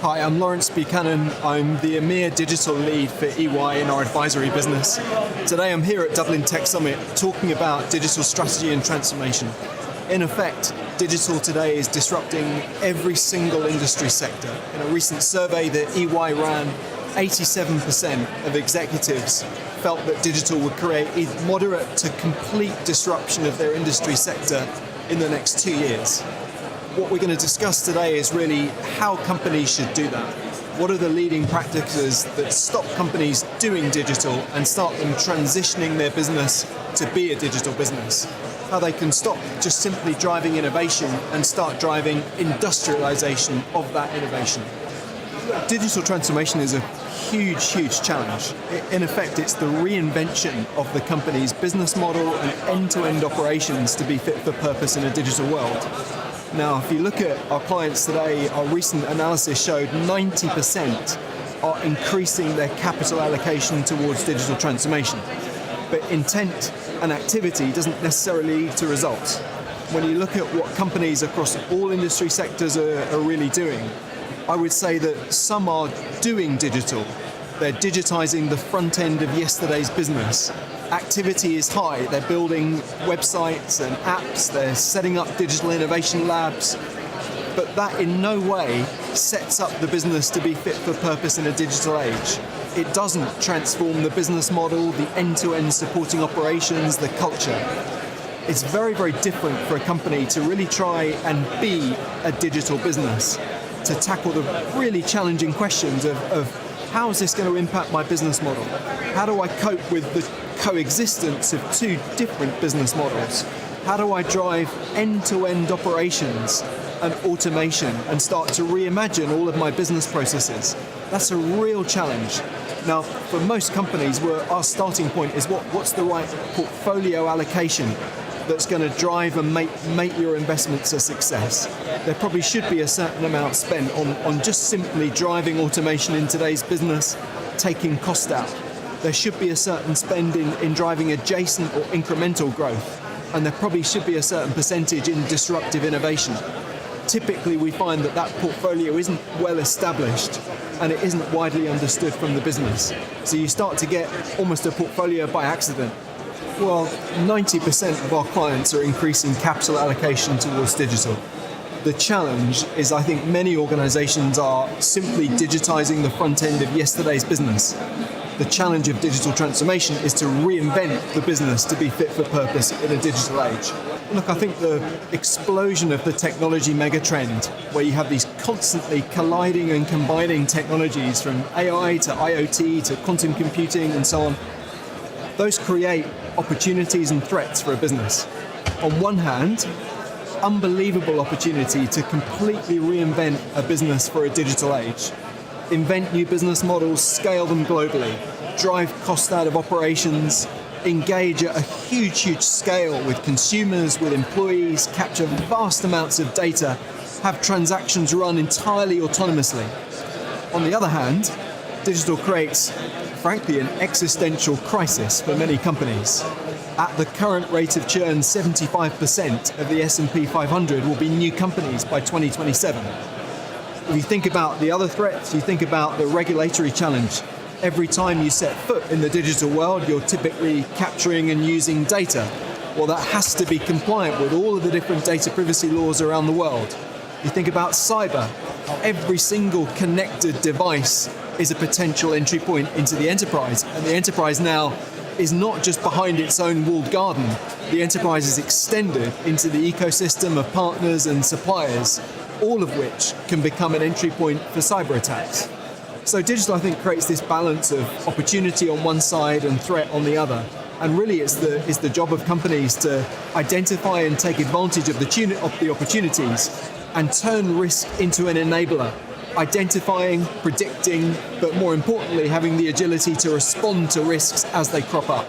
Hi, I'm Lawrence Buchanan. I'm the EMEA Digital Lead for EY in our advisory business. Today I'm here at Dublin Tech Summit talking about digital strategy and transformation. In effect, digital today is disrupting every single industry sector. In a recent survey that EY ran, 87% of executives felt that digital would create a moderate to complete disruption of their industry sector in the next 2 years. What we're going to discuss today is really how companies should do that. What are the leading practices that stop companies doing digital and start them transitioning their business to be a digital business? How they can stop just simply driving innovation and start driving industrialization of that innovation. Digital transformation is a huge challenge. In effect, it's the reinvention of the company's business model and end-to-end operations to be fit for purpose in a digital world. Now, if you look at our clients today, our recent analysis showed 90% are increasing their capital allocation towards digital transformation. But intent and activity doesn't necessarily lead to results. When you look at what companies across all industry sectors are really doing, I would say that some are doing digital. They're digitizing the front end of yesterday's business. Activity is high. They're building websites and apps. They're setting up digital innovation labs. But that in no way sets up the business to be fit for purpose in a digital age. It doesn't transform the business model, the end-to-end supporting operations, the culture. It's very different for a company to really try and be a digital business, to tackle the really challenging questions of how is this going to impact my business model? How do I cope with the coexistence of two different business models? How do I drive end-to-end operations and automation and start to reimagine all of my business processes? That's a real challenge. Now, for most companies, our starting point is what's the right portfolio allocation that's going to drive and make your investments a success. There probably should be a certain amount spent on just simply driving automation in today's business, taking cost out. There should be a certain spend in driving adjacent or incremental growth, and there probably should be a certain percentage in disruptive innovation. Typically, we find that portfolio isn't well established and it isn't widely understood from the business. So you start to get almost a portfolio by accident. Well, 90% of our clients are increasing capital allocation towards digital. The challenge is I think many organizations are simply digitizing the front end of yesterday's business. The challenge of digital transformation is to reinvent the business to be fit for purpose in a digital age. Look, I think the explosion of the technology megatrend, where you have these constantly colliding and combining technologies from AI to IoT to quantum computing and so on, those create opportunities and threats for a business. On one hand, unbelievable opportunity to completely reinvent a business for a digital age. Invent new business models, scale them globally, drive cost out of operations, engage at a huge scale with consumers, with employees, capture vast amounts of data, have transactions run entirely autonomously. On the other hand, digital creates, frankly, an existential crisis for many companies. At the current rate of churn, 75% of the S&P 500 will be new companies by 2027. If you think about the other threats, you think about the regulatory challenge. Every time you set foot in the digital world, you're typically capturing and using data. Well, that has to be compliant with all of the different data privacy laws around the world. You think about cyber. Every single connected device is a potential entry point into the enterprise. And the enterprise now is not just behind its own walled garden. The enterprise is extended into the ecosystem of partners and suppliers, all of which can become an entry point for cyber attacks. So digital, I think, creates this balance of opportunity on one side and threat on the other. And really it's the job of companies to identify and take advantage of the opportunities and turn risk into an enabler, identifying, predicting, but more importantly, having the agility to respond to risks as they crop up.